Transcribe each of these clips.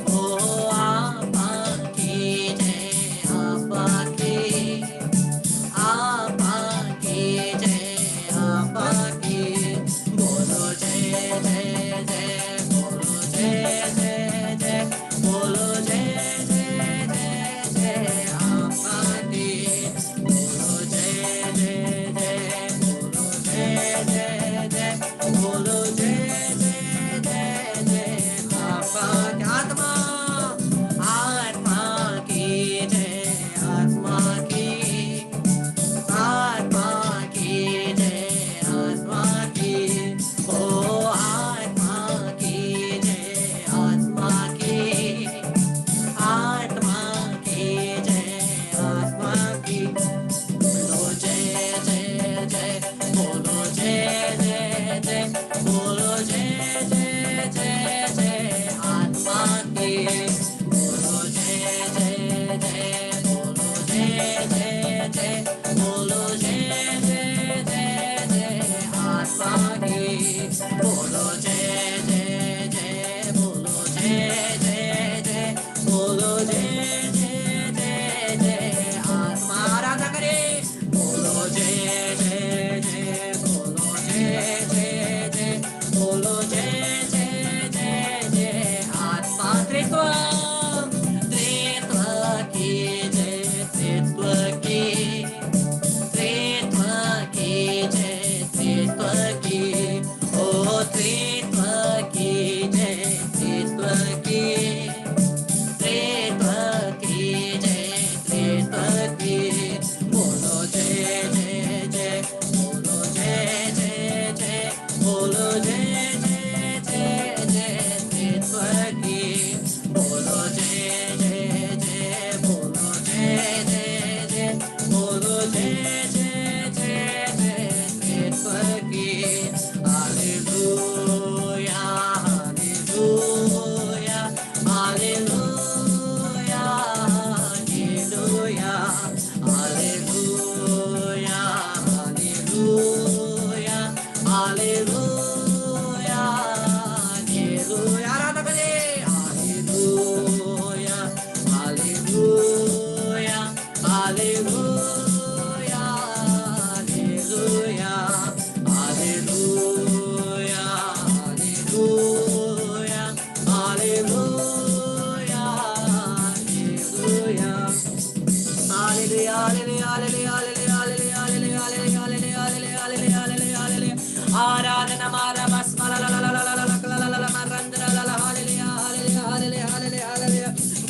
Oh,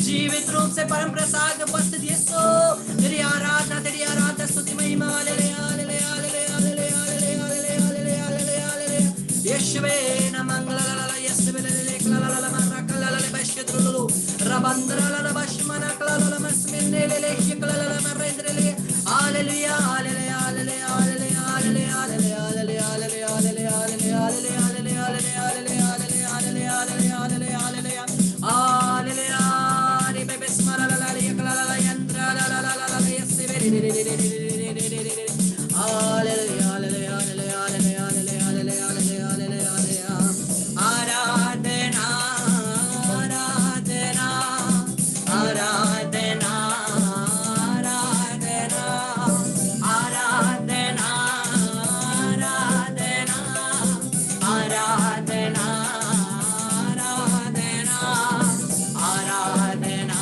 जीवित रूप से परम प्रसाद उपस्थित यीशु, तेरी आराधना स्तुति महिमा, यीशुवे नमः यीशुवे बशद्रुलु रबंद्रल बशमना क्लल मस्मिने ले शिकलल मरेंद्रले हालेलुया हालेलुया हालेलुया हालेलुया हालेलुया हालेलुया हालेलुया हालेलुया हालेलुया हालेलुया हालेलुया हालेलुया हालेलुया हालेलुया रे बेस्मरा ला ला क्लल यंत्र ला ला ला ला यीशुवे हालेलुया हालेलुया हालेलुया हालेलुया आराधना आराधना आराधना आराधना आराधना आराधना आराधना आराधना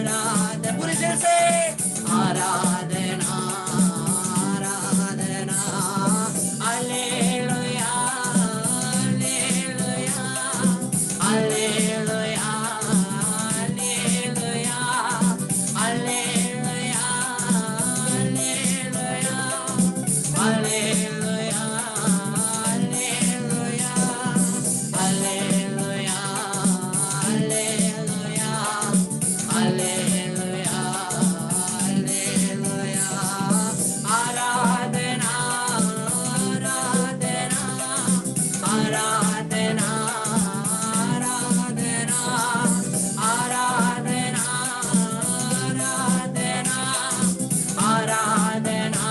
आराधना पूरे दिल से आराधना आराधना हालेलुया हालेलुया हालेलुया हालेलुया हालेलुया हालेलुया हालेलुया हालेलुया हालेलुया हालेलुया आराधना आराधना आराधना आराधना आराधना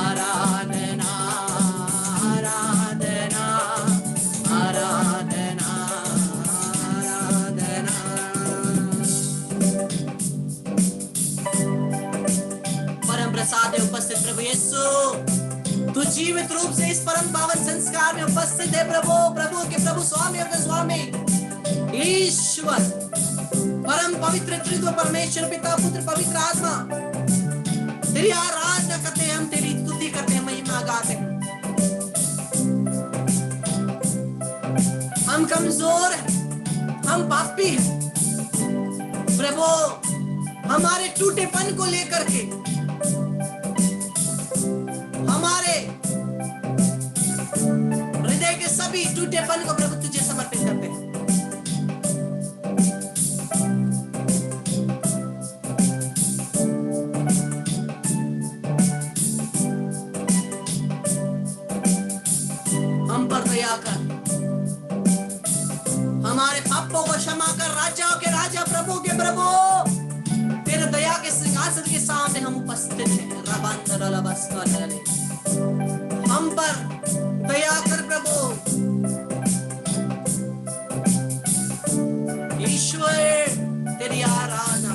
आराधना आराधना आराधना आराधना परम प्रसाद में उपस्थित प्रभु यीशु, तू जीवित रूप से इस परम पावन संस्कार में उपस्थित है प्रभु, प्रभु के प्रभु स्वामी और स्वामी ईश्वर परम पवित्र त्रित्व परमेश्वर पिता पुत्र पवित्र आत्मा, तेरी आराधना करते हैं हम, तेरी स्तुति करते हैं, महिमा गाते हैं। हम कमजोर हैं, हम पापी हैं प्रभु, हमारे टूटेपन को लेकर के हमारे हृदय के सभी टूटेपन को प्रभु तुझे समर्पित करते हैं। हम पर दया कर, हमारे पापों को क्षमा कर, राजाओं के राजा प्रभु के प्रभु, तेरे दया के सिंहासन के सामने हम उपस्थित हैं। हम पर दया कर प्रभु ईश्वर, तेरी आराधना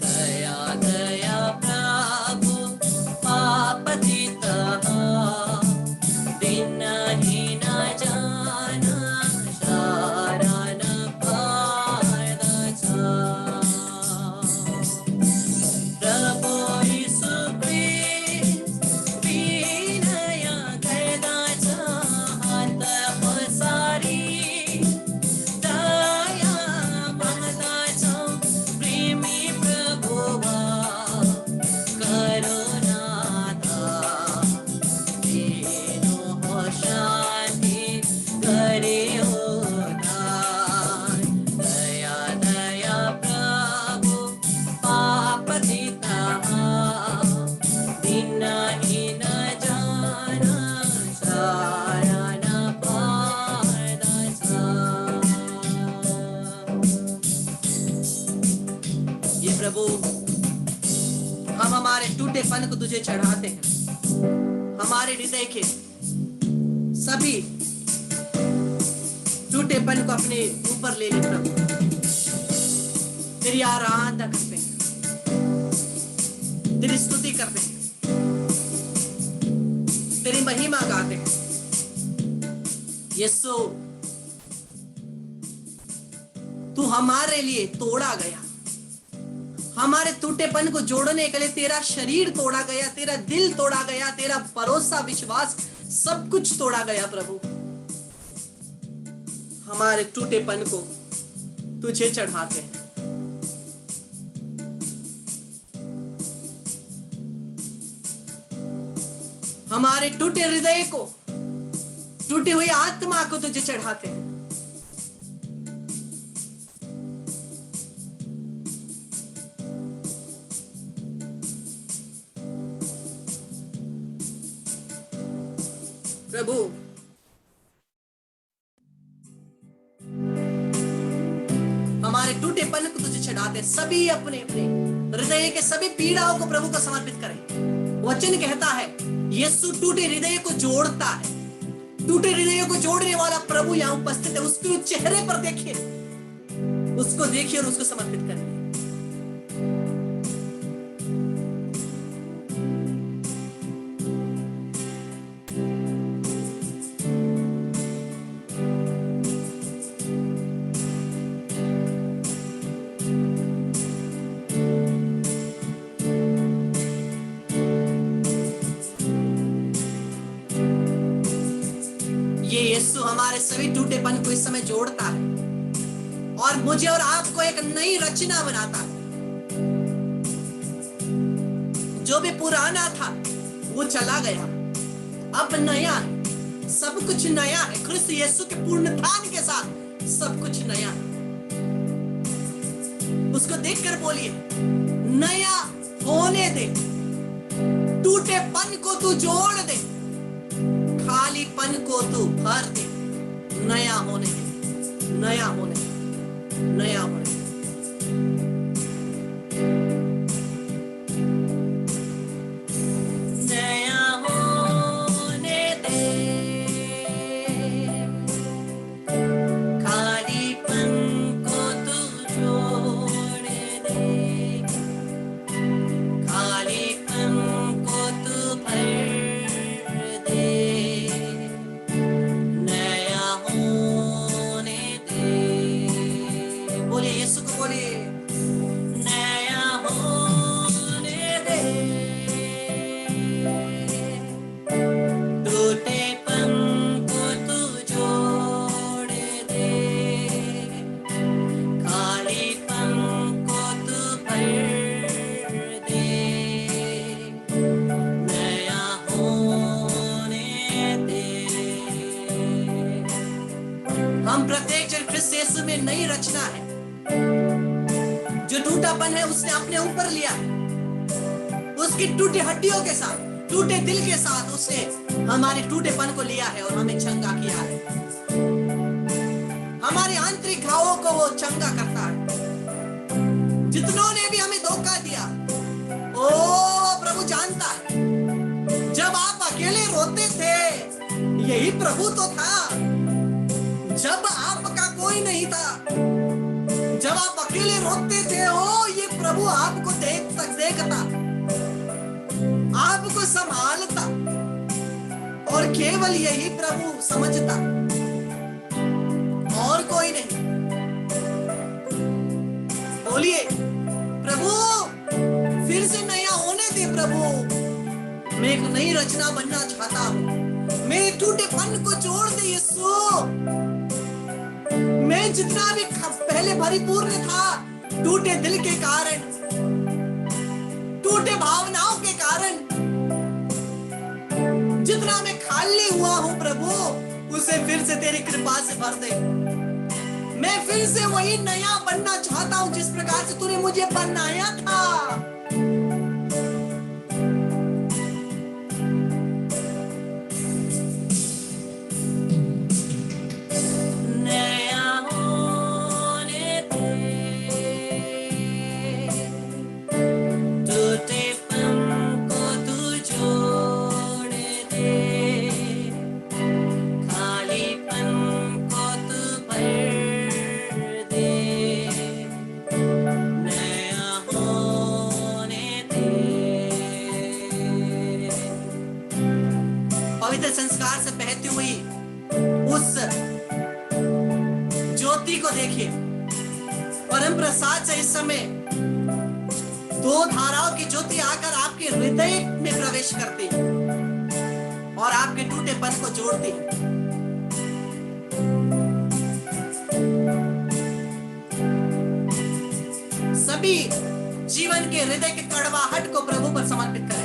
दया दया प्रभु आपतित दिन ही न जाना शरण पायदा प्रभु हमारे टूटेपन को तुझे चढ़ाते हैं। हमारे हृदय के सभी टूटेपन को अपने ऊपर ले ले प्रभु। तेरी आराधना करते हैं, तेरी स्तुति करते हैं, तेरी महिमा गाते हैं। यीशु, तू हमारे लिए तोड़ा गया, हमारे टूटेपन को जोड़ने के लिए तेरा शरीर तोड़ा गया, तेरा दिल तोड़ा गया, तेरा भरोसा विश्वास सब कुछ तोड़ा गया प्रभु। हमारे टूटेपन को तुझे चढ़ाते हैं। हमारे टूटे हृदय को, टूटी हुई आत्मा को तुझे चढ़ाते हैं। प्रभु, हमारे टूटेपन को तुझे चढ़ाते, सभी अपने अपने हृदय के सभी पीड़ाओं को प्रभु को समर्पित करें। वचन कहता है यीशु टूटे हृदय को जोड़ता है। टूटे हृदय को जोड़ने वाला प्रभु यहाँ उपस्थित है। उसके चेहरे पर देखिए, उसको देखिए और उसको समर्पित करिए। यीशु हमारे सभी टूटेपन को इस समय जोड़ता है और मुझे और आपको एक नई रचना बनाता है। जो भी पुराना था वो चला गया, अब नया है, सब कुछ नया है। क्रिस्त यीशु के पुनरुत्थान के साथ सब कुछ नया है। उसको देखकर बोलिए, नया होने दे, टूटेपन को तू जोड़ दे, खालीपन को तू भर दे, नया होने दे, नया होने दे, नया होने दे। नया होने दे, खालीपन को तू जोड़ दे, खालीपन को तू भर में नई रचना है। जो टूटापन है उसने अपने ऊपर लिया, उसकी टूटी हड्डियों के साथ, टूटे दिल के साथ उसने हमारे टूटेपन को लिया है और हमें चंगा किया है। हमारे आंतरिक घावों को वो चंगा करता है। जितनों ने भी हमें धोखा दिया, ओ प्रभु जानता है। जब आप अकेले रोते थे यही प्रभु तो था। जब आपका कोई नहीं था, जब आप अकेले रोते थे, ओ ये प्रभु आपको देखता, आपको संभालता और केवल यही प्रभु समझता, और कोई नहीं। बोलिए प्रभु फिर से नया होने दे प्रभु, मैं एक नई रचना बनना चाहता हूं। मेरे टूटेपन को जोड़ दे यीशु। मैं जितना भी पहले परिपूर्ण था, टूटे दिल के कारण, टूटे भावनाओं के कारण, जितना मैं खाली हुआ हूं प्रभु, उसे फिर से तेरी कृपा से भर दे। मैं फिर से वही नया बनना चाहता हूं जिस प्रकार से तूने मुझे बनाया था। टूटेपन पवित्र संस्कार से बहती हुई उस ज्योति को देखिए। परम प्रसाद से इस समय दो धाराओं की ज्योति आकर आपके हृदय में प्रवेश करती और आपके टूटेपन को जोड़ती। सभी जीवन के हृदय के कड़वाहट को प्रभु पर समर्पित करें।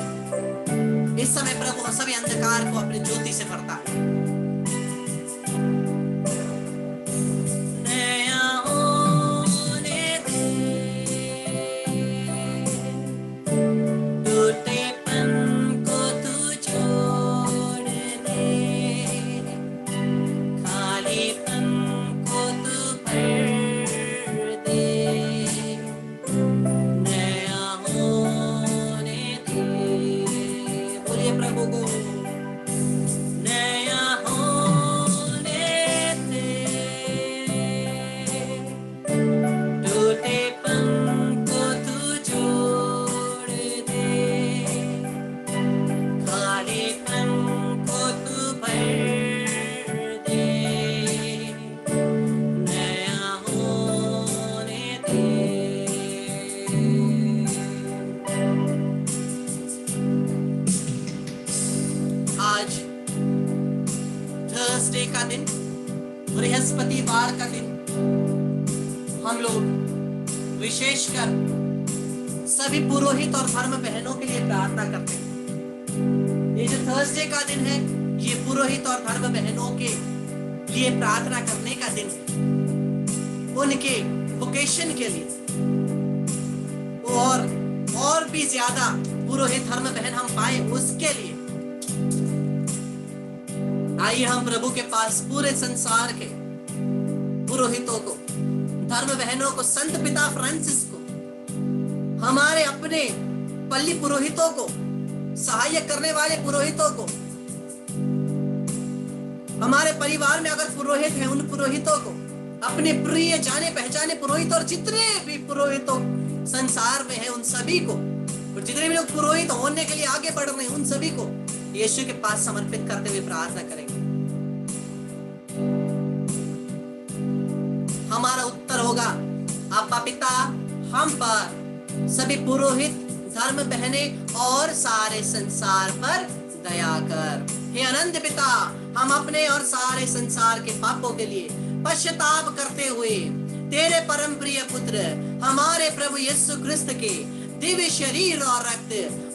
इस समय प्रभु सभी अंधकार को अपनी ज्योति से भरता है। का दिन, बृहस्पतिवार का दिन, हम लोग विशेषकर सभी पुरोहित और धर्म बहनों के लिए प्रार्थना करते हैं। ये जो थर्सडे का दिन है, ये पुरोहित और धर्म बहनों के लिए प्रार्थना करने का दिन है, उनके वोकेशन के लिए। और भी ज्यादा पुरोहित धर्म बहन हम पाए उसके लिए। आइए हम प्रभु के पास पूरे संसार के पुरोहितों को, धर्म बहनों को, संत पिता फ्रांसिस को, हमारे अपने पल्ली पुरोहितों को, सहायक करने वाले पुरोहितों को, हमारे परिवार में अगर पुरोहित हैं उन पुरोहितों को, अपने प्रिय जाने पहचाने पुरोहित और जितने भी पुरोहितों संसार में हैं उन सभी को, और जितने भी लोग पुरोहित होने के लिए आगे बढ़ रहे हैं उन सभी को यीशु के पास समर्पित करते हुए प्रार्थना करेंगे। हमारा उत्तर होगा, अब्बा पिता, हम पर, सभी पुरोहित, धर्म बहने और सारे संसार पर दया कर। हे अनंत पिता, हम अपने और सारे संसार के पापों के लिए पश्चाताप करते हुए तेरे परम प्रिय पुत्र हमारे प्रभु यीशु क्रिस्त के दिव्य शरीर और रक्त,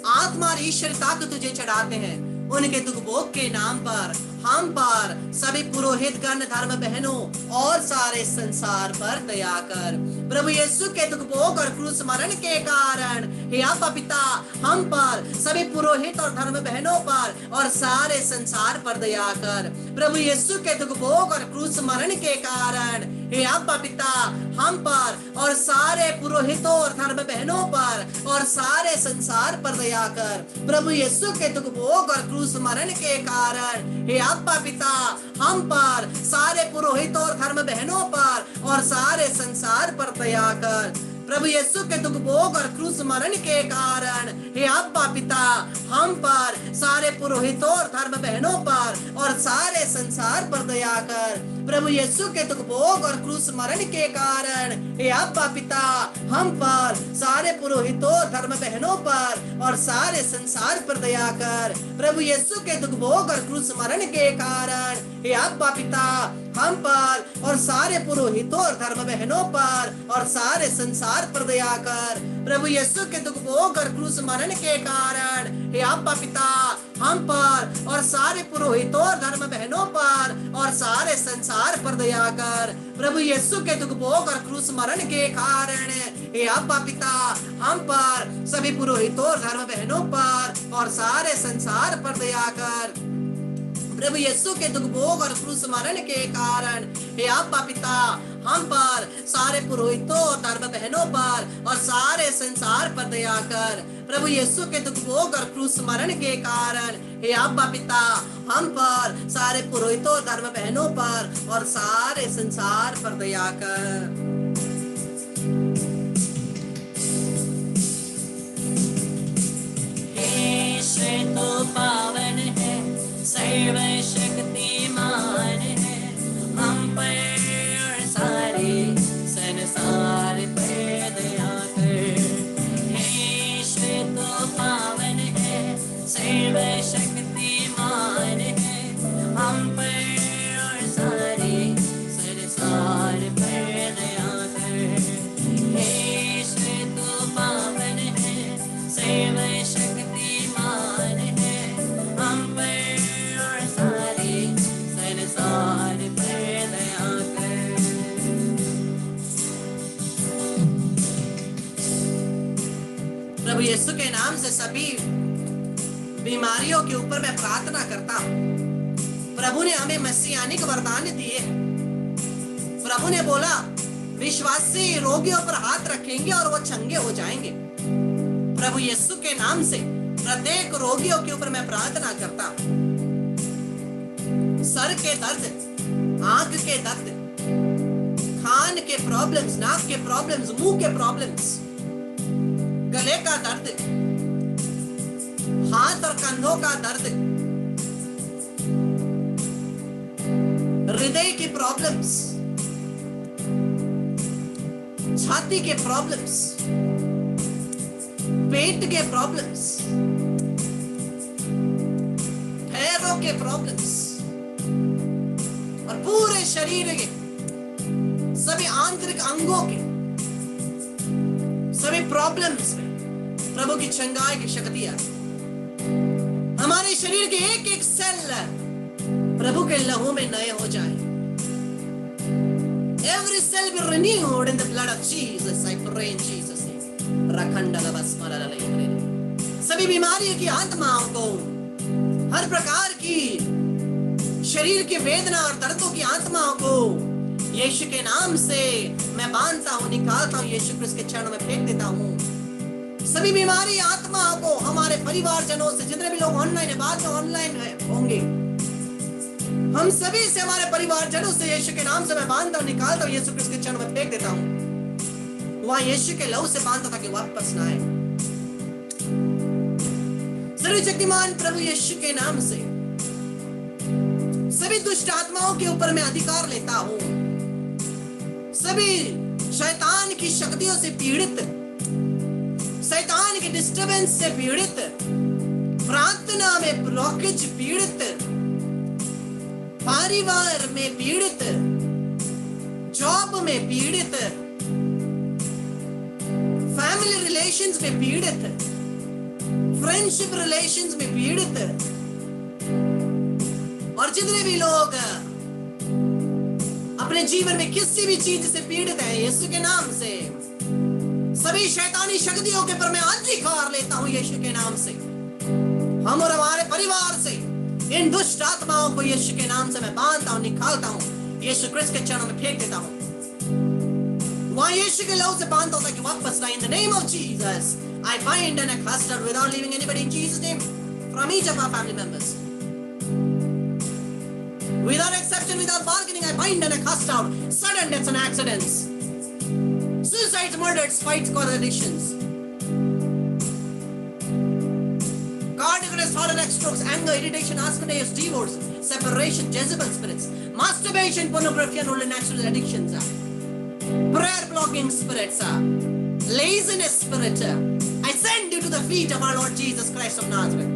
आत्मा और ईश्वरता को तुझे चढ़ाते हैं। उनके दुख भोग के नाम पर हम पर, सभी पुरोहित गण, धर्म बहनों और सारे संसार पर दया कर। प्रभु यीशु के दुख भोग और क्रूस मरण के कारण हे अब्बा पिता, हम पर, सभी पुरोहित और धर्म बहनों पर और सारे संसार पर दया कर। प्रभु यीशु के दुख भोग और क्रूस मरण के कारण हे अब्बा पिता, हम पर और सारे पुरोहितों और धर्म बहनों पर और सारे संसार पर दया कर। प्रभु यीशु के दुख भोग और क्रूस मरण के कारण हे अब्बा पिता, हम पर, सारे पुरोहितों और धर्म बहनों पर और सारे संसार पर दया कर। प्रभु यीशु के दुख भोग और क्रूस मरण के कारण हे अब्बा पिता, हम पर, सारे पुरोहितों और धर्म बहनों पर और सारे संसार पर दया कर। प्रभु यीशु के दुख भोग और क्रूस मरण के कारण हे अब्बा पिता, हम पर, सारे पुरोहितों, धर्म बहनों पर और सारे संसार पर दया कर। प्रभु यीशु के दुख भोग और क्रूस मरण के कारण हे अब्बा पिता, हम पर और सारे पुरोहितों और धर्म बहनों पर और सारे संसार पर दया कर। प्रभु यीशु के दुख भोग और क्रूस मरण के कारण हे अब्बा पिता, हम पर और सारे पुरोहितों और धर्म बहनों पर और सारे संसार पर दया कर। प्रभु यीशु के दुख भोग और क्रूस मरण के कारण हे अब्बा पिता, हम पर, सभी पुरोहितों और धर्म बहनों पर और सारे संसार पर दया कर। प्रभु यीशु के दुख भोग और क्रूस मरण के कारण हे अब्बा पिता, हम पर, सारे पुरोहितों और धर्म बहनों पर और सारे संसार पर दया कर। प्रभु यीशु के दुख भोग और क्रूस मरण के कारण हे अब्बा पिता, हम पर, सारे पुरोहितों और धर्म बहनों पर और सारे संसार पर दया कर। हे तो पावन है, सर्वशक्तिमान है हम पर और सारे संसार पर दया कर। हे ईश्वर तो पावन है सर्वशक्तिमान है हम पर और सारे संसार पर दया कर। हे ईश्वर तो पावन है सर्वशक्तिमान है हम पर और सारे संसार पर दया कर। प्रभु यीशु के नाम से सभी बीमारियों के ऊपर मैं प्रार्थना करता हूं। प्रभु ने हमें मसीहानिक वरदान दिए। प्रभु ने बोला विश्वासी रोगियों पर हाथ रखेंगे और वो चंगे हो जाएंगे। प्रभु यीशु के नाम से प्रत्येक रोगियों के ऊपर मैं प्रार्थना करता हूं। सर के दर्द, आंख के दर्द, कान के प्रॉब्लम्स, नाक के प्रॉब्लम्स, मुंह के प्रॉब्लम्स, गले का दर्द, हाथ और कंधों का दर्द, हृदय की प्रॉब्लम्स, छाती के प्रॉब्लम्स, पेट के प्रॉब्लम्स, पैरों के प्रॉब्लम्स और पूरे शरीर के सभी आंतरिक अंगों के सभी प्रॉब्लम्स में प्रभु की चंगाई की शक्ति है। हमारे शरीर के एक एक सेल प्रभु के लहू में नए हो जाए। Every cell be renewed in the blood of Jesus. I pray in Jesus' name. सभी बीमारियों की आत्माओं को, हर प्रकार की शरीर की वेदना और दर्दों की आत्माओं को यीशु के नाम से मैं बांधता हूं, निकालता हूं, यीशु क्रिस्त के चरणों में फेंक देता हूं। सभी बीमारी आत्माओं को हमारे परिवारजनों से, जितने भी लोग ऑनलाइन है, बाद में ऑनलाइन होंगे, हम सभी से, हमारे परिवारजनों से यीशु के नाम से मैं बांधता हूं, निकालता हूं, यीशु क्रिस्त के चरणों में फेंक देता हूं। वहां यीशु के लहू से बांधता ताकि वापस ना आए। सर्वशक्तिमान प्रभु यीशु के नाम से सभी दुष्ट आत्माओं के ऊपर मैं अधिकार लेता हूं। सभी शैतान की शक्तियों से पीड़ित, शैतान के डिस्टर्बेंस से पीड़ित, प्रार्थना में ब्लॉकेज पीड़ित, परिवार में पीड़ित, जॉब में पीड़ित, फैमिली रिलेशंस में पीड़ित, फ्रेंडशिप रिलेशंस में पीड़ित, और जितने भी लोग अपने जीवन में किसी भी चीज से पीड़ित है, यीशु के नाम से सभी शैतानी शक्तियों के पर मैं अधिकार लेता हूं यीशु के नाम से। हम और हमारे परिवार से इन दुष्ट आत्माओं को यीशु के नाम से मैं बांधता हूं, निकालता हूं, यीशु क्रिस्त के चरणों में फेंक देता हूं। वहां यीशु के लहू से बांधता हूं ताकि वापस ना। In the name of Jesus I bind and I cast out without leaving anybody in Jesus' name from each of our family members. Without exception, without bargaining, I bind and I cast out sudden deaths and accidents, suicides, murders, fights, cause addictions, cardiac arrest, heart attack, strokes, anger, irritation, asthma, divorce, separation, Jezebel spirits, masturbation, pornography, and all the natural addictions, prayer blocking spirits, laziness spirit, I send you to the feet of our Lord Jesus Christ of Nazareth.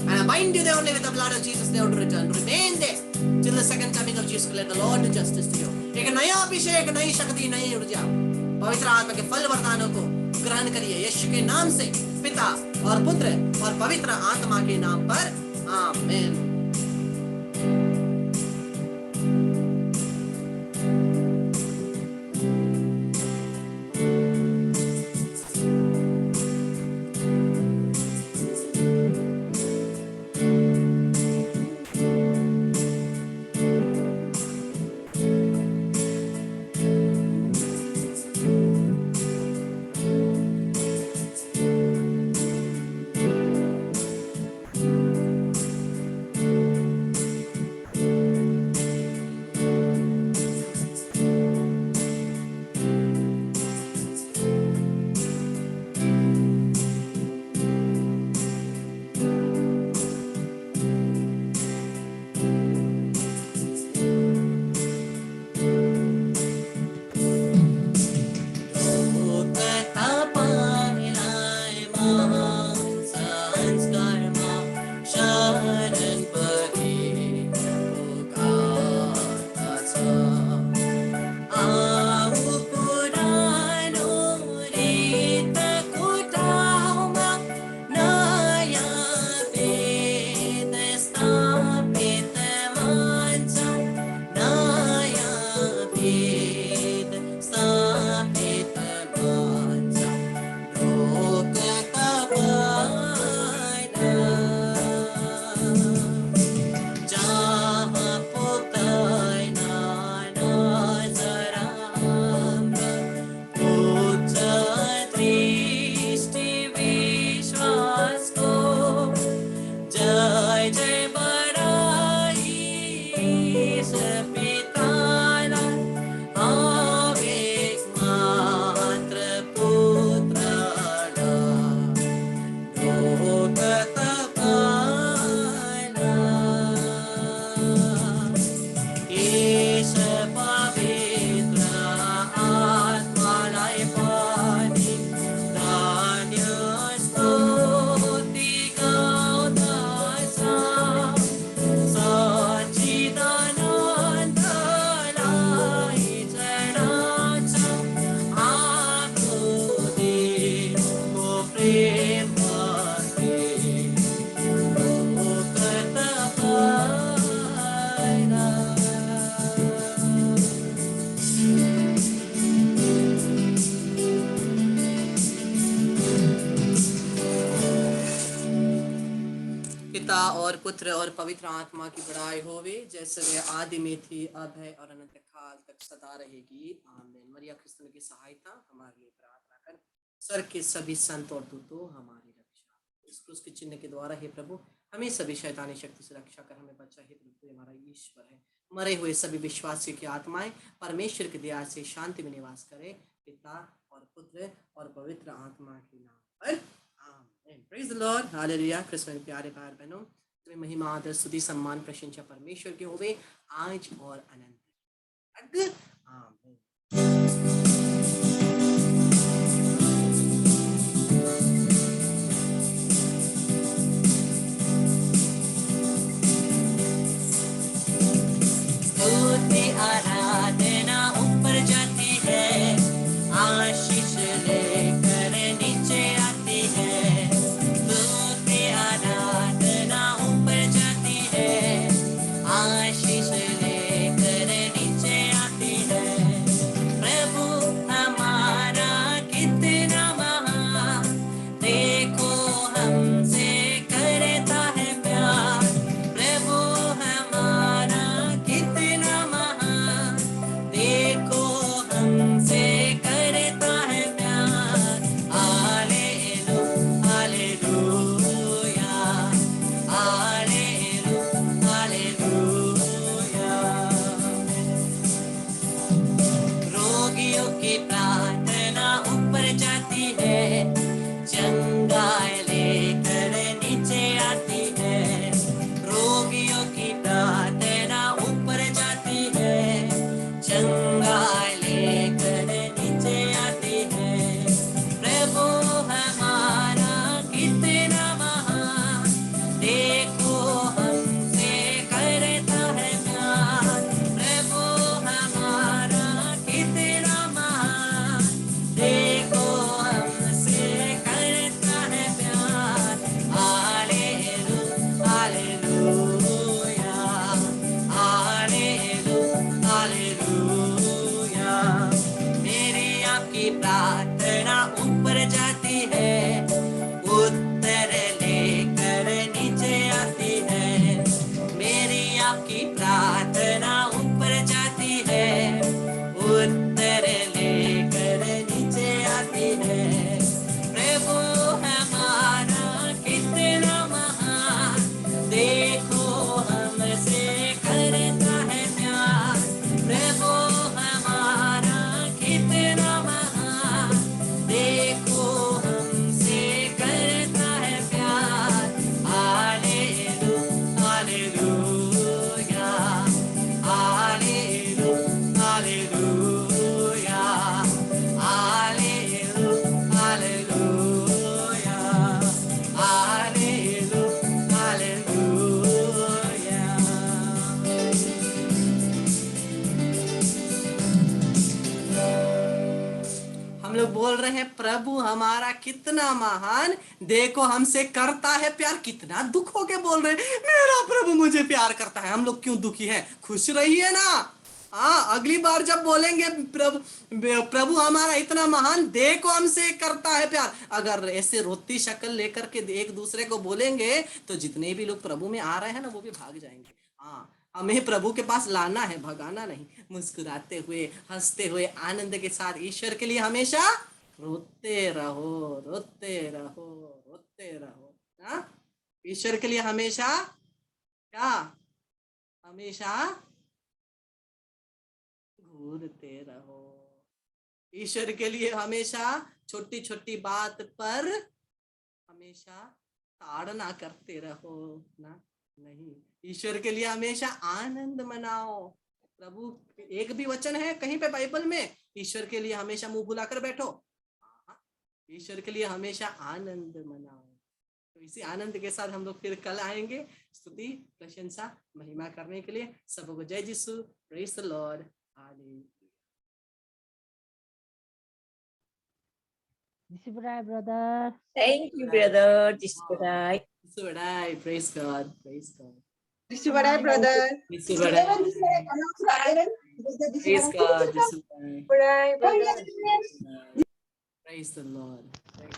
And I bind you there only with the blood of Jesus, never to return. Remain there till the second coming of Jesus. Let the Lord do justice to you. एक नया अभिषेक, नई शक्ति, नई ऊर्जा, पवित्र आत्मा के फल वरदानों को ग्रहण करिए यीशु के नाम से, पिता और पुत्र और पवित्र आत्मा के नाम पर। आमीन। पिता और पुत्र और पवित्र आत्मा की बड़ाई होवे, जैसे वे आदि में थी, अब है और अनंत काल तक सदा रहेगी। आमीन। मरिया क्रिस्तन की सहायता हमारे लिए प्रार्थना कर। स्वर्ग के सभी संत और दूतों हमारी रक्षा इस क्रूस के चिन्ह के द्वारा हे प्रभु, हमें सभी शैतानी शक्ति से रक्षा कर, हमें बचा हे प्रभु, हमारा ईश्वर है। मरे हुए सभी विश्वासियों की आत्माएं परमेश्वर की दया से शांति में निवास करे, पिता और पुत्र और पवित्र आत्मा के नाम पर। Praise the Lord. Hallelujah. Christmas में प्यारे भाई बहनों, तुम्हें महिमा आदर स्तुति सम्मान प्रशंसा परमेश्वर के होवे आज और अनंत तक। आमीन। स्तुति आराधना ऊपर जाती है, आशीष लेकर नीचे आती है। स्तुति आराधना ऊपर जाती है, आशीष लेकर नीचे आती है। प्रभु हमारा कितना महान, देखो हमसे करता है प्यार। प्रभु हमारा कितना महान, देखो हमसे करता है प्यार। हालेलू हालेलूया, हालेलू हालेलूया। रोगियों की प्रार्थना ऊपर जाती है, चंगाई लेकर नीचे आती है। रोगियों की प्रार्थना ऊपर जाती है, चंगाई लेकर नीचे आती है। प्रभु हमारा कितना महान, देखो हमसे करता है प्यार। प्रभु हमारा कितना महान, देखो हमसे करता है प्यार। हालेलू हालेलूया, हालेलू हालेलूया। मेरी आपकी प्रार्थना ऊपर जाती है, उत्तर लेकर नीचे आती है। मेरी आपकी प्रार्थना ऊपर जाती है, उत्तर लेकर नीचे आती है। प्रभु हमारा कितना महान, देखो हमसे करता है प्यार। प्रभु हमारा कितना महान, देखो हमसे करता है प्यार। हालेलू हालेलूया, हालेलू हालेलूया, हालेलू हालेलूया, हालेलू हालेलूया। हम लोग बोल रहे हैं प्रभु हमारा कितना महान, देखो हमसे करता है प्यार। कितना दुख होके बोल रहे हैं, मेरा प्रभु मुझे प्यार करता है। हम लोग क्यों दुखी हैं? खुश रहिए ना। हाँ, अगली बार जब बोलेंगे प्रभु हमारा इतना महान, देखो हमसे करता है प्यार, अगर ऐसे रोती शक्ल लेकर के एक दूसरे को बोलेंगे तो जितने भी लोग प्रभु में आ रहे हैं ना, वो भी भाग जाएंगे। हाँ, हमें प्रभु के पास लाना है, भगाना नहीं। मुस्कुराते हुए, हंसते हुए, आनंद के साथ ईश्वर के लिए हमेशा रोते रहो, रोते रहो, रोते रहो। हाँ, ईश्वर के लिए हमेशा क्या? हमेशा घूरते रहो। ईश्वर के लिए हमेशा छोटी छोटी बात पर हमेशा ताड़ना करते रहो ना, नहीं। ईश्वर के लिए हमेशा आनंद मनाओ। प्रभु एक भी वचन है कहीं पे बाइबल में ईश्वर के लिए हमेशा मुंह बुलाकर बैठो? ईश्वर के लिए हमेशा आनंद मनाओ। तो इसी आनंद के साथ हम लोग फिर कल आएंगे स्तुति प्रशंसा महिमा करने के लिए। सबको जय Yeshu, praise the lord, hallelujah. Jisubrai, brother. Thank you, brother. Jisubrai. Jisubrai, praise God, praise God. Jisubrai, brother. Jisubrai, praise God, Jisubrai. Jisubrai, brother. Praise the Lord. Praise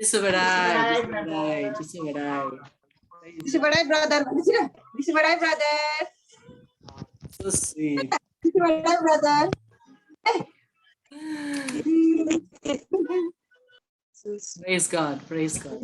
Disubadai, brother. Disubadai, brother. So sweet. Disubadai, brother. Praise God, praise God.